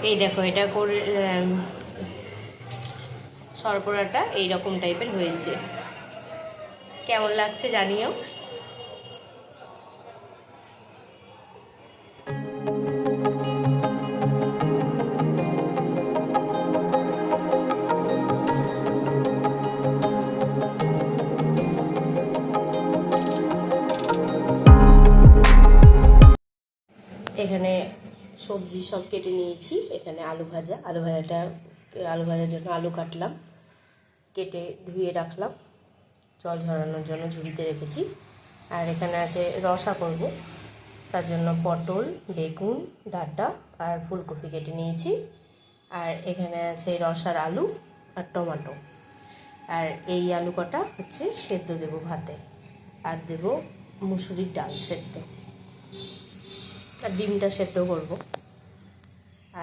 এই দেখো এটা করে সরবরাটা এইরকম টাইপের হয়েছে, কেমন লাগছে জানিও। এখানে সবজি সব কেটে নিয়েছি। এখানে আলু ভাজার জন্য আলু কাটলাম, কেটে ধুয়ে রাখলাম, জল ঝরানোর জন্য ঝুড়িতে রেখেছি। আর এখানে আছে রসা করব, তার জন্য পটল, বেগুন, ডাঁটা আর ফুলকপি কেটে নিয়েছি। আর এখানে আছে রসার আলু আর টমেটো। আর এই আলু কটা হচ্ছে সেদ্ধ দেবো ভাতে, আর দেব মুসুরির ডাল সেদ্ধ, আর ডিমটা সেদ্ধ করব।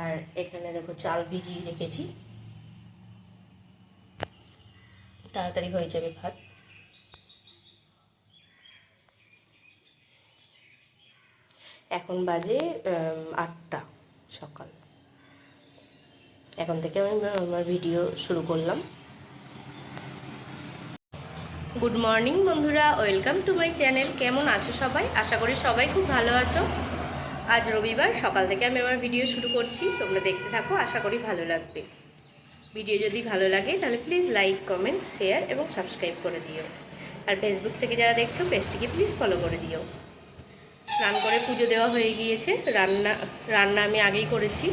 আর এখানে দেখো চাল ভিজিয়ে রেখেছি, তাড়াতাড়ি হয়ে যাবে ভাত। এখন বাজে 8টা সকাল। এখন থেকে আমি আমার ভিডিও শুরু করলাম। গুড মর্নিং বন্ধুরা, ওয়েলকাম টু মাই চ্যানেল। কেমন আছো সবাই? আশা করি সবাই খুব ভালো আছো। আজ রবিবার, সকাল থেকে আমি আমার ভিডিও শুরু করছি, তোমরা দেখতে থাকো, আশা করি ভালো লাগবে। ভিডিও যদি ভালো লাগে তাহলে প্লিজ লাইক, কমেন্ট, শেয়ার এবং সাবস্ক্রাইব করে দিও। আর ফেসবুক থেকে যারা দেখছো পেজটিকে প্লিজ ফলো করে দিও। স্নান করে পুজো দেওয়া হয়ে গিয়েছে। রান্না আমি আগেই করেছি।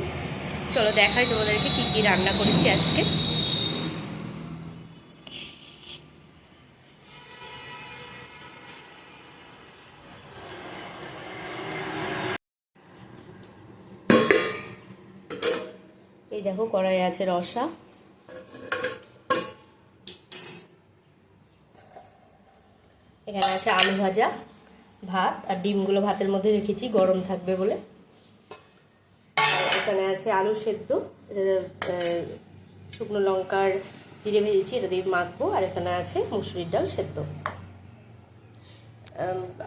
চলো দেখাই তোমাদেরকে কী কী রান্না করেছি আজকে। এই দেখো কড়াই আছে রসা, এখানে আছে আলু ভাজা, ভাত আর ডিমগুলো ভাতের মধ্যে রেখেছি গরম থাকবে বলে। এখানে আছে আলু সেদ্ধ, শুকনো লঙ্কার জিরে ভেজেছি, এটা দিয়ে মাখবো। আর এখানে আছে মুসুরির ডাল সেদ্ধ।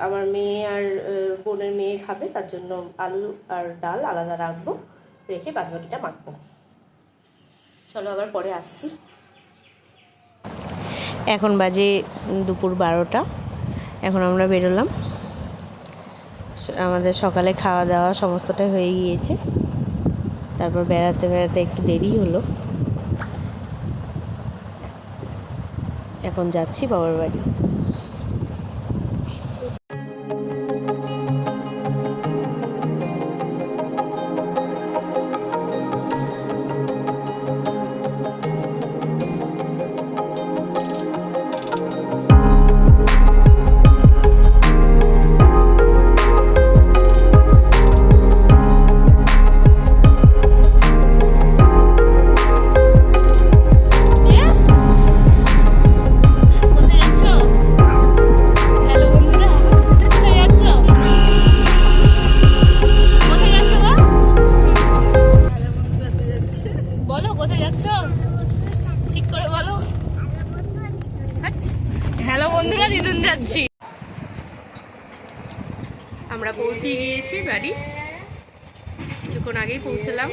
আমার মেয়ে আর বোনের মেয়ে খাবে, তার জন্য আলু আর ডাল আলাদা রাখবো, রেখে বাদবাকিটা মাখবো। চলো আবার পরে আসছি। এখন বাজে দুপুর 12টা। এখন আমরা বেরোলাম। আমাদের সকালে খাওয়া দাওয়া সমস্তটাই হয়ে গিয়েছে। তারপর বেড়াতে বেড়াতে একটু দেরি হলো। এখন যাচ্ছি বাবার বাড়ি। হ্যালো বন্ধুরা, দিদুন যাচ্ছি। আমরা পৌঁছে গিয়েছি বাড়ি, কিছুক্ষণ আগেই পৌঁছলাম।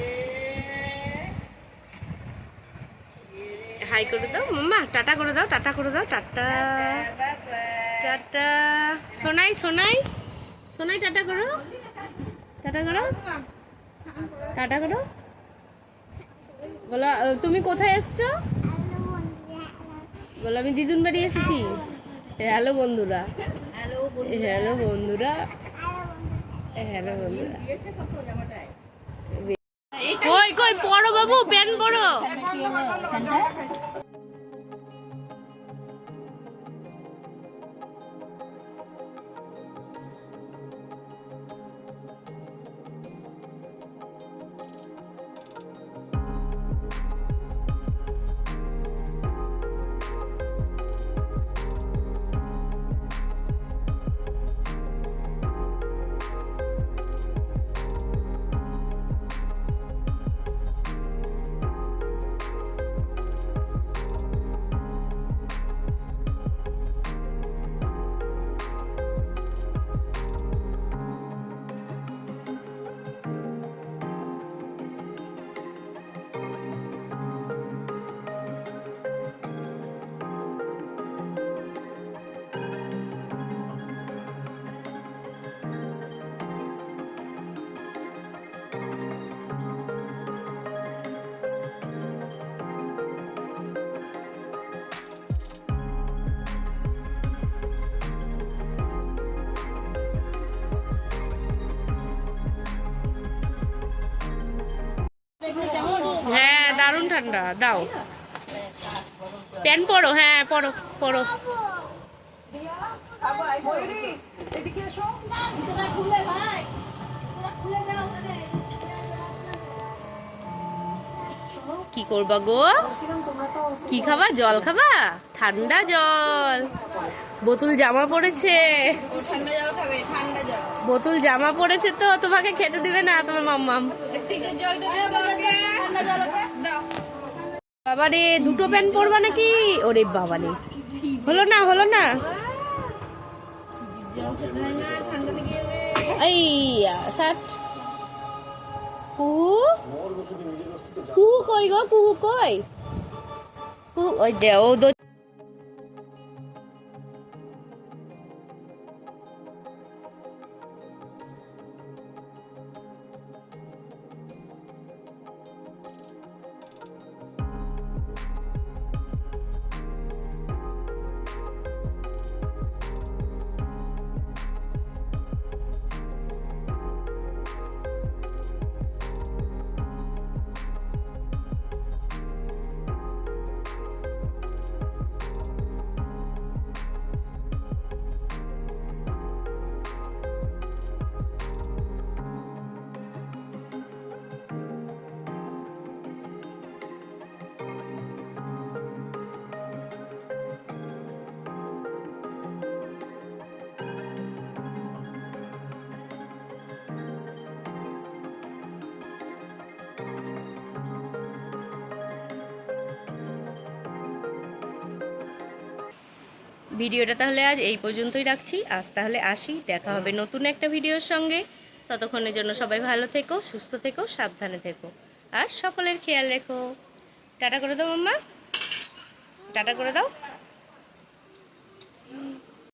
হাই করে দাও মাম্মা, টাটা করে দাও, টাটা করে দাও, tata tata. Sonai Sonai Sonai, tata করো, টাটা করো, টাটা করো। বলো তুমি কোথায় এসছো? বলো আমি দিদুন বাড়ি এসেছি। হ্যালো বন্ধুরা, হ্যালো বন্ধুরা, হ্যালো বন্ধুরা। কই কই পড়ো বাবু, পেন পড়ো। হ্যাঁ দারুণ ঠান্ডা, দাও প্যান্ট পরো, হ্যাঁ পরো পরো। কি করবা গো? কি খাবা? জল খাবা? ঠান্ডা জল। বোতল জামা পড়েছে, বোতল জামা পড়েছে তো তোমাকে খেতে দিবে না তোমার মাম্মাম। বাবারে দুটো প্যান্ট পরবা নাকি? ওরে বাবারে, হলো না হলো না। এই ষাট কুহু কুহু কই গো? কুহু কই? কুহু ওই দে ও। ভিডিওটা তাহলে আজ এই পর্যন্তই রাখছি। আজ তাহলে আসি, দেখা হবে নতুন একটা ভিডিওর সঙ্গে। ততক্ষণের জন্য সবাই ভালো থেকো, সুস্থ থেকো, সাবধানে থেকো, আর সকলের খেয়াল রেখো। টাটা করে দাও মাম্মা, টাটা করে দাও।